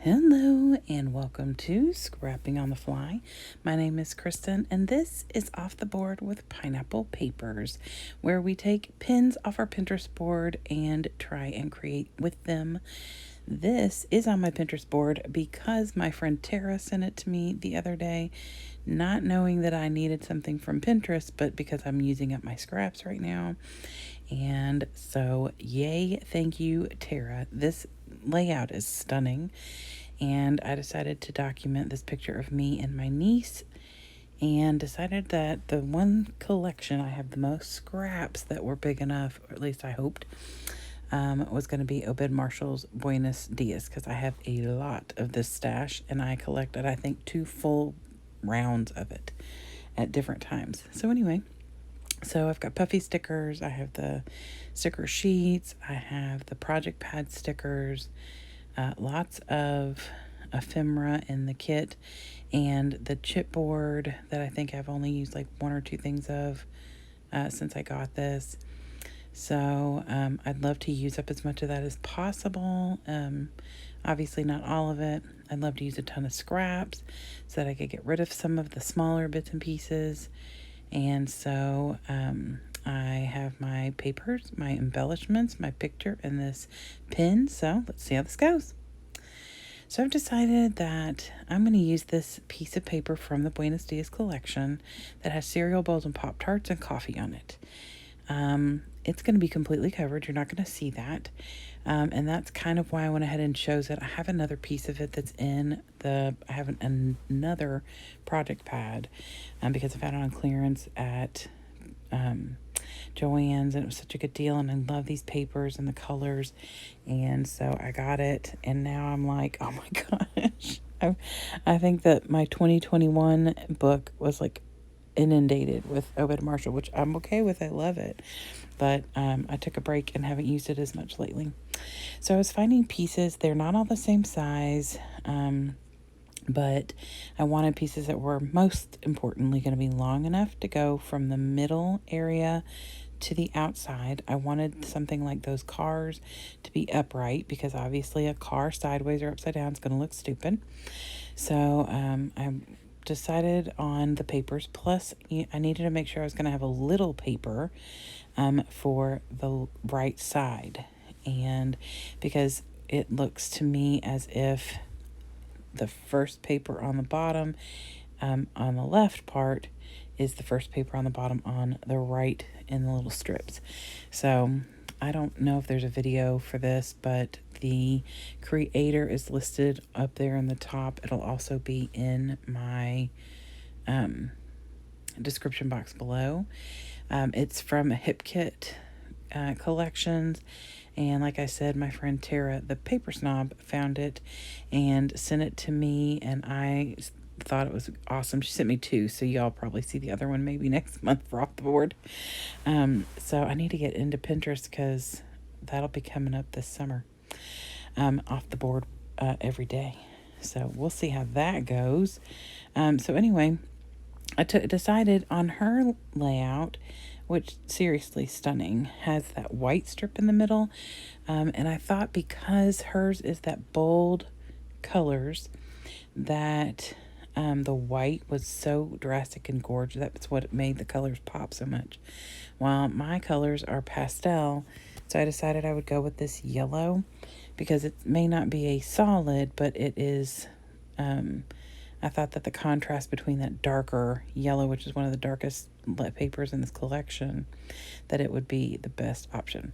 Hello and welcome to Scrapping on the Fly. My name is Kristen and this is Off the Board with Pineapple Papers, where we take pins off our Pinterest board and try and create with them. This is on my Pinterest board because my friend Tara sent it to me the other day, not knowing that I needed something from Pinterest, but because I'm using up my scraps right now. And so, yay, thank you, Tara. This layout is stunning. And I decided to document this picture of me and my niece and decided that the one collection I have the most scraps that were big enough, or at least I hoped, was going to be Obed Marshall's Buenos Dias, because I have a lot of this stash and I collected, I think, 2 full rounds of it at different times. So anyway, so I've got puffy stickers, I have the sticker sheets, I have the project pad stickers, lots of ephemera in the kit, and the chipboard that I think I've only used like 1 or 2 things of since I got this. So I'd love to use up as much of that as possible. Obviously not all of it. I'd love to use a ton of scraps so that I could get rid of some of the smaller bits and pieces. And so I have my papers, my embellishments, my picture, and this pin. So let's see how this goes. So I've decided that I'm going to use this piece of paper from the Buenos Dias collection that has cereal bowls and Pop-Tarts and coffee on it. It's going to be completely covered. You're not going to see that. And that's kind of why I went ahead and chose it. I have another piece of it that's in I have another project pad because I found it on clearance at Joann's, and it was such a good deal, and I love these papers and the colors, and so I got it, and now I'm like, oh my gosh, I think that my 2021 book was like inundated with Obed Marshall, which I'm okay with. I love it, but I took a break and haven't used it as much lately. So I was finding pieces. They're not all the same size, but I wanted pieces that were most importantly going to be long enough to go from the middle area to the outside. I wanted something like those cars to be upright, because obviously a car sideways or upside down is going to look stupid. So I decided on the papers. Plus, I needed to make sure I was going to have a little paper for the right side, and because it looks to me as if the first paper on the bottom on the left part is the first paper on the bottom on the right in the little strips. So I don't know if there's a video for this, but the creator is listed up there in the top. It'll also be in my description box below. It's from Hip Kit Collections. And like I said, my friend Tara, the paper snob, found it and sent it to me, and I thought it was awesome. She sent me 2, so y'all probably see the other one maybe next month for Off the Board. So I need to get into Pinterest because that'll be coming up this summer. Off the board every day. So we'll see how that goes. So anyway, I decided on her layout, which seriously stunning, has that white strip in the middle. And I thought because hers is that bold colors, that the white was so drastic and gorgeous. That's what made the colors pop so much. While my colors are pastel, so I decided I would go with this yellow because it may not be a solid, but it is. I thought that the contrast between that darker yellow, which is one of the darkest papers in this collection, that it would be the best option.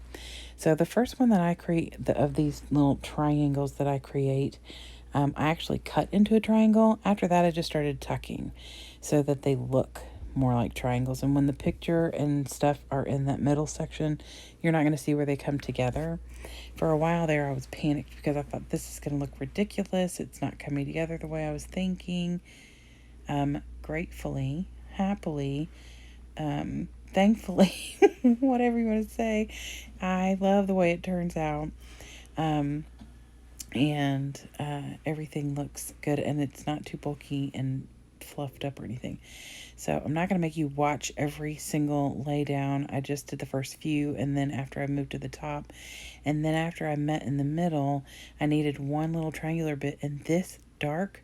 So the first one that I create, of these little triangles that I create, I actually cut into a triangle. After that, I just started tucking so that they look more like triangles. And when the picture and stuff are in that middle section, you're not going to see where they come together. For a while there, I was panicked because I thought this is going to look ridiculous. It's not coming together the way I was thinking. Gratefully, happily, thankfully, whatever you want to say, I love the way it turns out. And everything looks good, and it's not too bulky and fluffed up or anything. So I'm not going to make you watch every single lay down. I just did the first few, and then after I moved to the top, and then after I met in the middle, I needed one little triangular bit, and this dark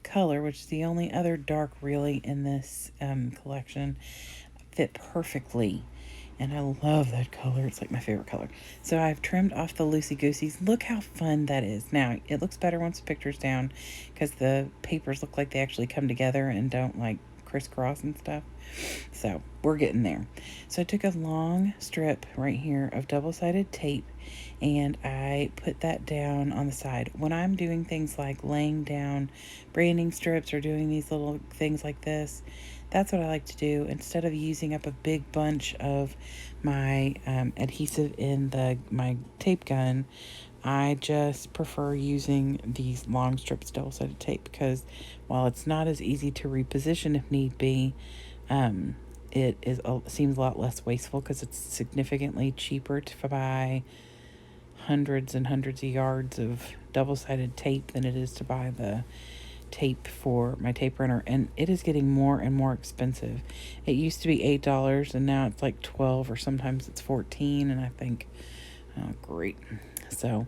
color, which is the only other dark really in this collection, fit perfectly. And I love that color. It's like my favorite color. So I've trimmed off the loosey-gooseys. Look how fun that is. Now, it looks better once the picture's down because the papers look like they actually come together and don't like crisscross and stuff. So we're getting there. So I took a long strip right here of double-sided tape and I put that down on the side. When I'm doing things like laying down branding strips or doing these little things like this, that's what I like to do. Instead of using up a big bunch of my adhesive in my tape gun, I just prefer using these long strips of double-sided tape because while it's not as easy to reposition if need be, seems a lot less wasteful because it's significantly cheaper to buy hundreds and hundreds of yards of double-sided tape than it is to buy the tape for my tape runner, and it is getting more and more expensive. It used to be $8 and now it's like 12 or sometimes it's 14, and I think, oh great. So,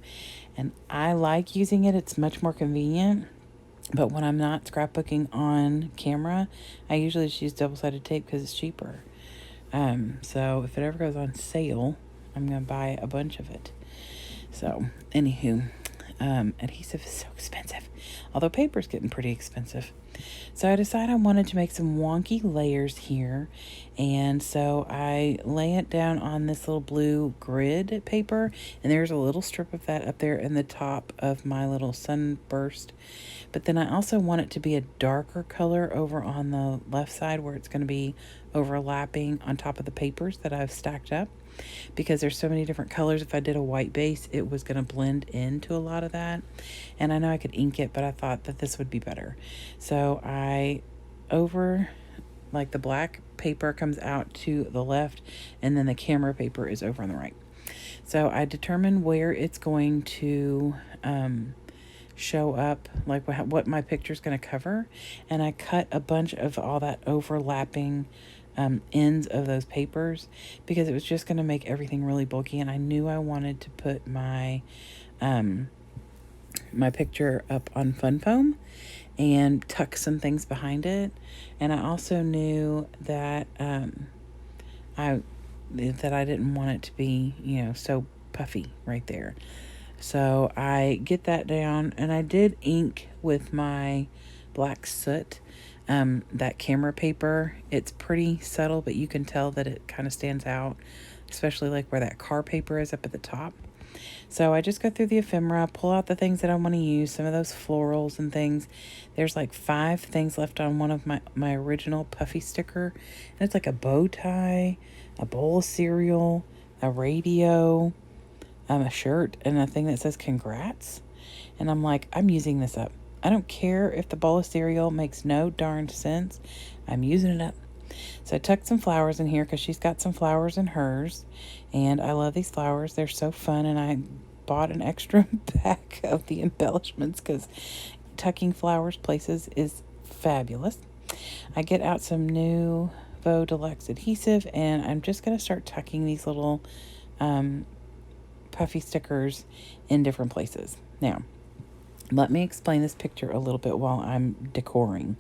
and I like using it. It's much more convenient. But when I'm not scrapbooking on camera, I usually just use double-sided tape because it's cheaper. So if it ever goes on sale, I'm going to buy a bunch of it. So, anywho, adhesive is so expensive. Although paper's getting pretty expensive. So I decided I wanted to make some wonky layers here. And so I lay it down on this little blue grid paper. And there's a little strip of that up there in the top of my little sunburst. But then I also want it to be a darker color over on the left side where it's going to be overlapping on top of the papers that I've stacked up. Because there's so many different colors. If I did a white base, it was going to blend into a lot of that. And I know I could ink it, but I thought that this would be better. So like the black paper comes out to the left, and then the camera paper is over on the right. So I determined where it's going to show up, like what my picture's going to cover. And I cut a bunch of all that overlapping ends of those papers because it was just going to make everything really bulky, and I knew I wanted to put my my picture up on fun foam and tuck some things behind it. And I also knew that I didn't want it to be, so puffy right there. So I get that down, and I did ink with my black soot. That camera paper, it's pretty subtle, but you can tell that it kind of stands out, especially like where that car paper is up at the top. So I just go through the ephemera, pull out the things that I want to use, some of those florals and things. There's like 5 things left on one of my original puffy sticker. And it's like a bow tie, a bowl of cereal, a radio, a shirt, and a thing that says congrats. And I'm like, I'm using this up. I don't care if the bowl of cereal makes no darn sense. I'm using it up. So I tucked some flowers in here because she's got some flowers in hers. And I love these flowers. They're so fun. And I bought an extra pack of the embellishments because tucking flowers places is fabulous. I get out some new Faux Deluxe adhesive, and I'm just going to start tucking these little puffy stickers in different places. Now, let me explain this picture a little bit while I'm decoring.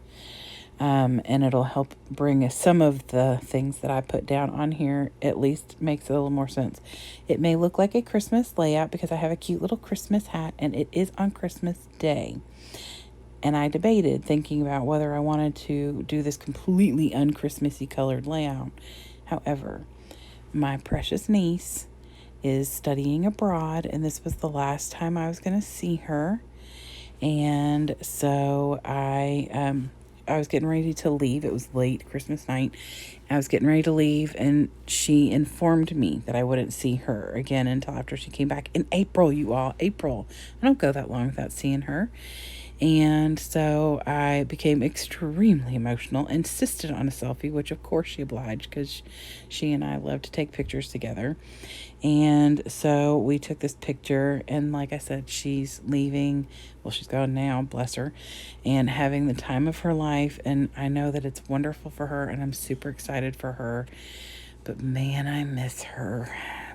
And it'll help bring some of the things that I put down on here, at least makes it a little more sense. It may look like a Christmas layout because I have a cute little Christmas hat, and it is on Christmas Day. And I debated thinking about whether I wanted to do this completely un-Christmassy colored layout. However, my precious niece is studying abroad, and this was the last time I was going to see her. And so I was getting ready to leave. It was late Christmas night, I was getting ready to leave, and she informed me that I wouldn't see her again until after she came back in April, you all. April. I don't go that long without seeing her. And so I became extremely emotional, insisted on a selfie, which of course she obliged because she and I love to take pictures together. And so we took this picture, and like I said, she's leaving. Well, she's gone now, bless her, and having the time of her life. And I know that it's wonderful for her, and I'm super excited for her. But man, I miss her.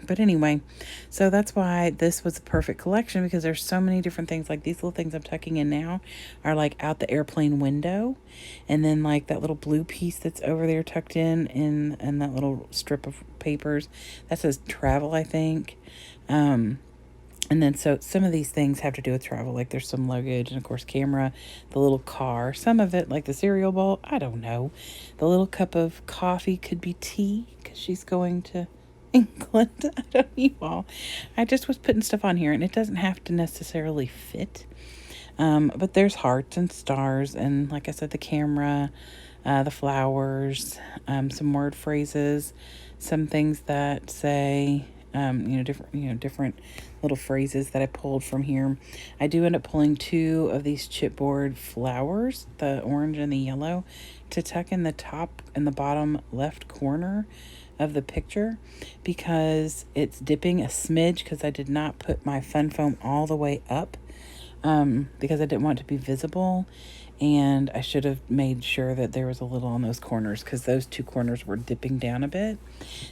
But anyway, so that's why this was a perfect collection, because there's so many different things. Like these little things I'm tucking in now are like out the airplane window. And then like that little blue piece that's over there tucked in that little strip of papers that says travel, I think. And then so some of these things have to do with travel, like there's some luggage and of course camera, the little car, some of it like the cereal bowl, I don't know. The little cup of coffee could be tea because she's going to England. I don't know, you all. I just was putting stuff on here, and it doesn't have to necessarily fit. But there's hearts and stars, and like I said, the camera, the flowers, some word phrases, some things that say, different little phrases that I pulled from here. I do end up pulling two of these chipboard flowers, the orange and the yellow, to tuck in the top and the bottom left corner of the picture, because it's dipping a smidge, because I did not put my fun foam all the way up, because I didn't want it to be visible. And I should have made sure that there was a little on those corners, because those two corners were dipping down a bit.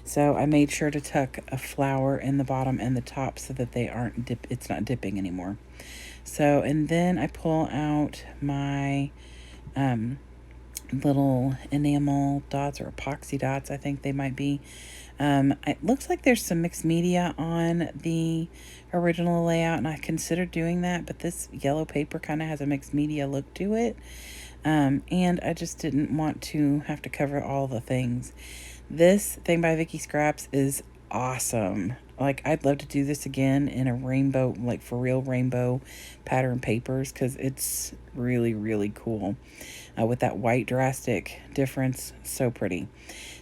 So I made sure to tuck a flower in the bottom and the top so that they aren't it's not dipping anymore. So, and then I pull out my little enamel dots, or epoxy dots, I think they might be. It looks like there's some mixed media on the original layout, and I considered doing that, but this yellow paper kind of has a mixed media look to it. And I just didn't want to have to cover all the things. This thing by Vicky Scraps is awesome. Like, I'd love to do this again in a rainbow, like for real rainbow pattern papers, because it's really, really cool. With that white drastic difference, so pretty.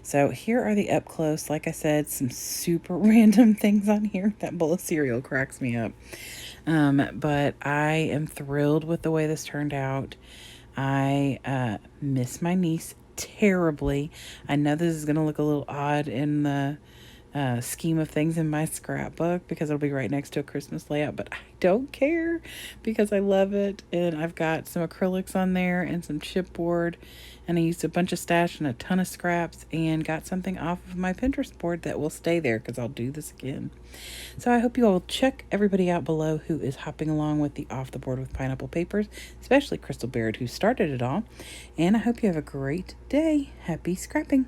So here are the up close. Like I said, some super random things on here. That bowl of cereal cracks me up. But I am thrilled with the way this turned out. I miss my niece terribly. I know this is going to look a little odd in the scheme of things in my scrapbook, because it'll be right next to a Christmas layout, but I don't care because I love it. And I've got some acrylics on there and some chipboard, and I used a bunch of stash and a ton of scraps, and got something off of my Pinterest board that will stay there because I'll do this again. So I hope you all check everybody out below who is hopping along with the Off the Board with Pineapple Papers, especially Crystal Baird, who started it all. And I hope you have a great day. Happy scrapping.